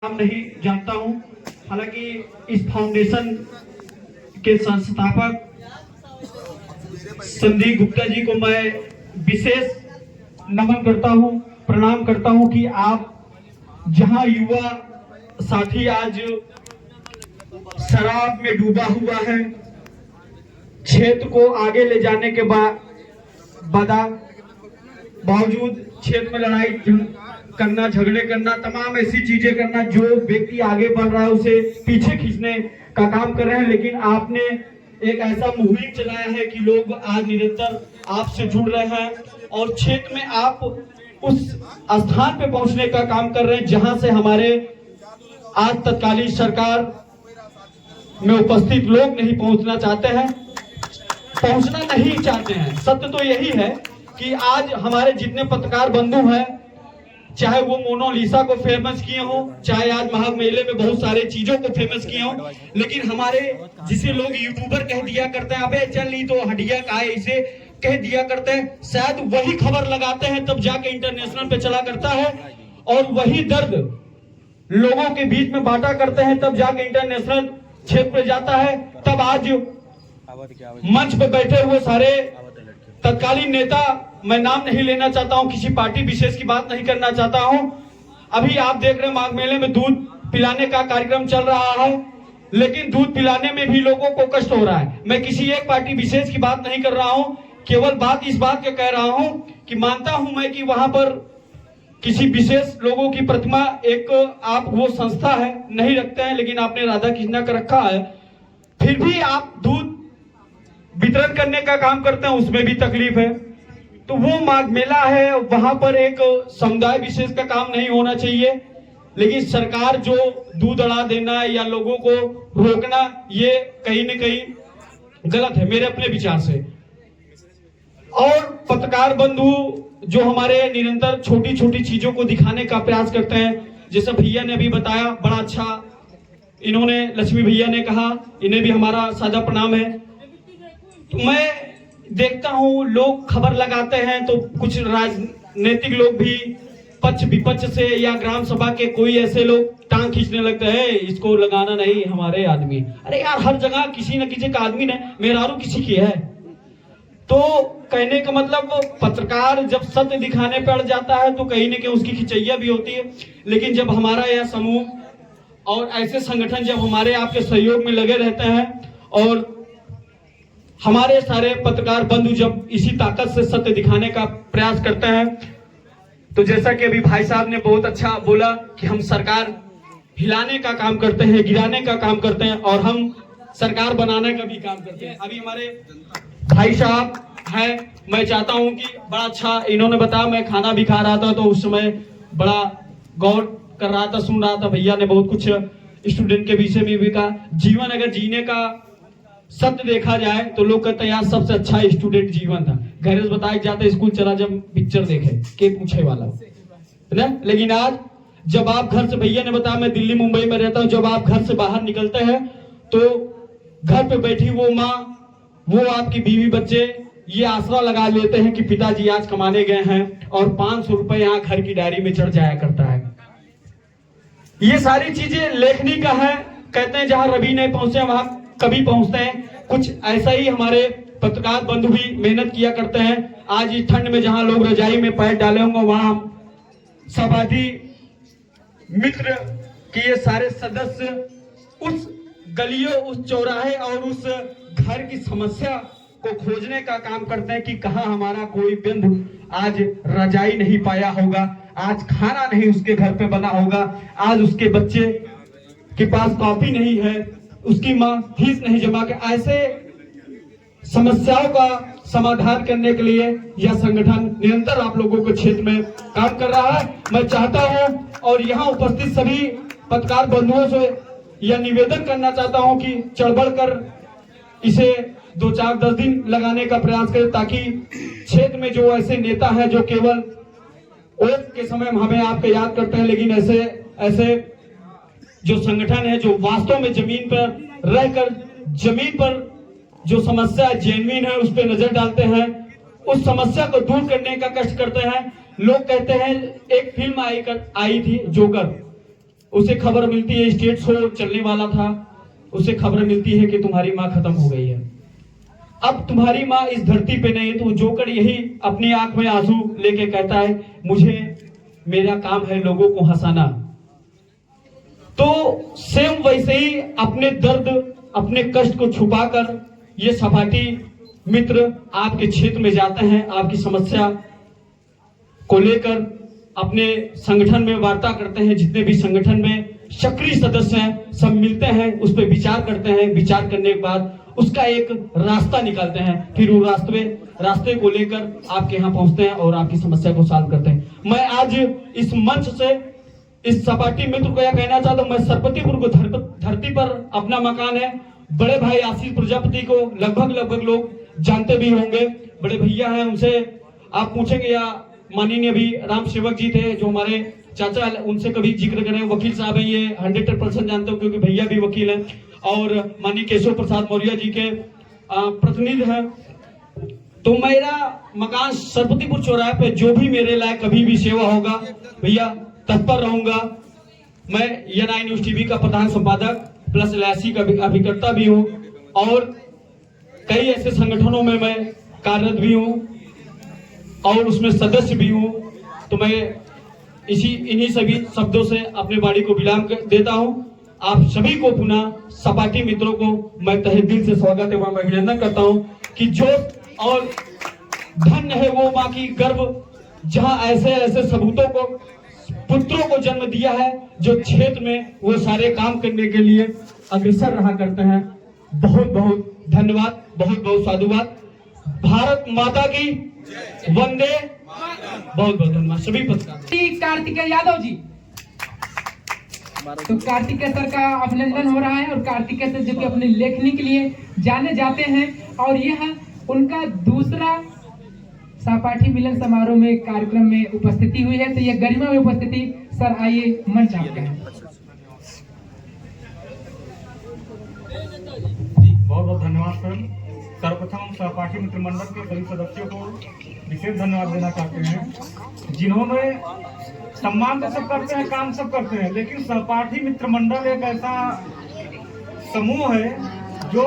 नाम नहीं जानता हूं, हालांकि इस फाउंडेशन के संस्थापक संदीप गुप्ता जी को मैं विशेष नमन करता हूं, प्रणाम करता हूं कि आप जहां युवा साथी आज शराब में डूबा हुआ है, क्षेत्र को आगे ले जाने के बावजूद क्षेत्र में लड़ाई करना, झगड़े करना, तमाम ऐसी चीजें करना, जो व्यक्ति आगे बढ़ रहा है उसे पीछे खींचने का काम कर रहे हैं। लेकिन आपने एक ऐसा मुहिम चलाया है कि लोग आज निरंतर आपसे जुड़ रहे हैं और क्षेत्र में आप उस स्थान पे पहुंचने का काम कर रहे हैं जहां से हमारे आज तत्कालीन सरकार में उपस्थित लोग नहीं पहुंचना चाहते हैं, पहुंचना नहीं चाहते हैं। सत्य तो यही है कि आज हमारे जितने पत्रकार बंधु हैं, चाहे वो मोनालिसा को फेमस किए हो, चाहे आज माघ मेले में बहुत सारे चीजों को फेमस किए हो, लेकिन हमारे जिसे लोग यूट्यूबर कह दिया करते हैं, अबे चल नहीं तो हटिया का है, इसे कह दिया करते हैं, शायद वही खबर लगाते हैं तब जाके इंटरनेशनल पे चला करता है, और वही दर्द लोगों के बीच में बांटा करते हैं तब जाके इंटरनेशनल क्षेत्र पे जाता है। तब आज मंच पे बैठे हुए सारे तत्कालीन नेता, मैं नाम नहीं लेना चाहता हूं, किसी पार्टी विशेष की बात नहीं करना चाहता हूं, अभी आप देख रहे हैं माघ मेले में दूध पिलाने का कार्यक्रम चल रहा है, लेकिन दूध पिलाने में भी लोगों को कष्ट हो रहा है। मैं किसी एक पार्टी विशेष की बात नहीं कर रहा हूं, केवल बात इस बात के कह रहा हूं कि मानता हूं मैं कि वहां पर किसी विशेष लोगों की प्रतिमा, एक आप वो संस्था है नहीं रखते हैं, लेकिन आपने राधा कृष्णा का रखा है, फिर भी आप दूध वितरण करने का काम करते हैं, उसमें भी तकलीफ है। तो वो माघ मेला है, वहां पर एक समुदाय विशेष का काम नहीं होना चाहिए, लेकिन सरकार जो दूध अड़ा देना या लोगों को रोकना, ये कहीं न कहीं गलत है मेरे अपने विचार से। और पत्रकार बंधु जो हमारे निरंतर छोटी छोटी चीजों को दिखाने का प्रयास करते हैं, जैसे भैया ने अभी बताया, बड़ा अच्छा इन्होंने, लक्ष्मी भैया ने कहा, इन्हें भी हमारा सादा प्रणाम है। तो मैं देखता हूं लोग खबर लगाते हैं तो कुछ राजनीतिक लोग भी पक्ष विपक्ष से या ग्राम सभा के कोई ऐसे लोग टांग खींचने लगते हैं, इसको लगाना नहीं हमारे आदमी। अरे यार, हर जगह किसी न किसी का आदमी ने, मेहरारू किसी की है। तो कहने का मतलब, पत्रकार जब सत्य दिखाने पर अड़ जाता है तो कहीं न कहीं उसकी खिंचैया भी होती है। लेकिन जब हमारा यह समूह और ऐसे संगठन जब हमारे आपके सहयोग में लगे रहते हैं और हमारे सारे पत्रकार बंधु जब इसी ताकत से सत्य दिखाने का प्रयास करते हैं, तो जैसा कि अभी भाई साहब ने बहुत अच्छा बोला कि हम सरकार हिलाने का काम करते हैं, गिराने का काम करते हैं, और हम सरकार बनाने का भी काम करते हैं। अभी हमारे भाई साहब हैं, मैं चाहता हूं कि बड़ा अच्छा इन्होंने बताया, मैं खाना भी खा रहा था तो उस समय बड़ा गौर कर रहा था, सुन रहा था, भैया ने बहुत कुछ स्टूडेंट के विषय में भी कहा। जीवन अगर जीने का सत्य देखा जाए तो लोग कहते हैं यार सबसे अच्छा स्टूडेंट जीवन था, घर से बताया जाता स्कूल चला जब पिक्चर देखे के पूछे वाला है। लेकिन आज जब आप घर से, भैया ने बताया मैं दिल्ली मुंबई में रहता हूं, जब आप घर से बाहर निकलते हैं तो घर पे बैठी वो माँ, वो आपकी बीवी बच्चे ये आसरा लगा लेते हैं कि पिताजी आज कमाने गए हैं और 500 रुपए यहाँ घर की डायरी में चढ़ जाया करता है। ये सारी चीजें लेखनी का है, कहते हैं जहां रवि नहीं पहुंचे वहां कभी पहुंचते हैं। कुछ ऐसा ही हमारे पत्रकार बंधु भी मेहनत किया करते हैं। आज इस ठंड में जहां लोग रजाई में पैर डाले होंगे, वहां समाधि मित्र के ये सारे सदस्य उस गलियों, उस चौराहे और उस घर की समस्या को खोजने का काम करते हैं कि कहां हमारा कोई बंधु आज रजाई नहीं पाया होगा, आज खाना नहीं उसके घर पे बना होगा, आज उसके बच्चे के पास कॉपी नहीं है, उसकी मां फीस नहीं जमा के। ऐसे समस्याओं का समाधान करने के लिए यह संगठन निरंतर आप लोगों के क्षेत्र में काम कर रहा है। मैं चाहता हूं और यहाँ उपस्थित सभी पत्रकार बंधुओं से यह निवेदन करना चाहता हूं कि चढ़ कर इसे 2, 4, 10 दिन लगाने का प्रयास करें, ताकि क्षेत्र में जो ऐसे नेता हैं जो केवल वोट के समय हमें आपको याद करते हैं, लेकिन ऐसे जो संगठन है जो वास्तव में जमीन पर रहकर, जमीन पर जो समस्या जेन्युइन है उस पर नजर डालते हैं, उस समस्या को दूर करने का कष्ट करते हैं। लोग कहते हैं, एक फिल्म आई थी जोकर, उसे खबर मिलती है, स्टेज शो चलने वाला था, उसे खबर मिलती है कि तुम्हारी माँ खत्म हो गई है। अब तुम्हारी माँ इस धरती पे नहीं है, तो जोकर यही अपनी आंख में आंसू लेके कहता है, मुझे मेरा काम है लोगों को हंसाना। तो सेम वैसे ही अपने दर्द, अपने कष्ट को छुपाकर ये सपाटी मित्र आपके क्षेत्र में जाते हैं, आपकी समस्या को लेकर अपने संगठन में वार्ता करते हैं। जितने भी संगठन में सक्रिय सदस्य हैं सब मिलते हैं, उस पर विचार करते हैं। विचार करने के बाद उसका एक रास्ता निकालते हैं, फिर वो रास्ते को लेकर आपके यहाँ पहुंचते हैं और आपकी समस्या को सॉल्व करते हैं। मैं आज इस मंच से इस सपाटी मित्र को यह कहना चाहता हूं, मैं सरपतिपुर को धरती पर अपना मकान है। बड़े भाई आशीष प्रजापति को लगभग लोग जानते भी होंगे, बड़े भैया हैं, उनसे आप पूछेंगे या माननीय अभी राम सेवक जी थे जो हमारे चाचा, उनसे कभी जिक्र करें, वकील साहब हैं, ये 100% जानते हो क्योंकि भैया भी वकील हैं, और माननीय केशव प्रसाद मौर्य जी के प्रतिनिधि हैं। तो मेरा मकान सरपतिपुर चौराहे पे, जो भी मेरे लायक कभी भी सेवा होगा भैया तत्पर रहूंगा। मैं NI न्यूज टीवी का प्रधान संपादक प्लस LIC का अभिकर्ता भी हूँ और कई ऐसे संगठनों में मैं कार्यरत भी हूँ और उसमें सदस्य भी हूँ। तो मैं इन्हीं सभी शब्दों से अपने वाणी को विराम देता हूँ। आप सभी को पुनः सपाटी मित्रों को मैं तहे दिल से स्वागत एवं अभिनंदन करता हूँ कि जो और धन्य है वो माँ की गर्भ, जहाँ ऐसे सबूतों को, पुत्रों को जन्म दिया है जो क्षेत्र में वो सारे काम करने के लिए अग्रसर रहा करते हैं। बहुत बहुत धन्यवाद, बहुत बहुत साधुवाद। भारत माता की वंदे। बहुत बहुत धन्यवाद सभी पत्रकार। कार्तिकेय यादव जी, तो कार्तिकेय सर का अभिनंदन हो रहा है और कार्तिकेय सर जो कि अपनी लेखनी के लिए जाने जाते हैं और यह उनका दूसरा सहपाठी मिलन समारोह में कार्यक्रम में उपस्थिति हुई है। तो यह गरिमा में उपस्थिति। सर आइए, मंच आपका है। बहुत बहुत धन्यवाद सर। सर्वप्रथम सहपाठी मित्र मंडल के सभी सदस्यों को विशेष धन्यवाद देना चाहते हैं, जिन्होंने सम्मान तो सब करते हैं, काम सब करते हैं, लेकिन सहपाठी मित्र मंडल एक ऐसा समूह है जो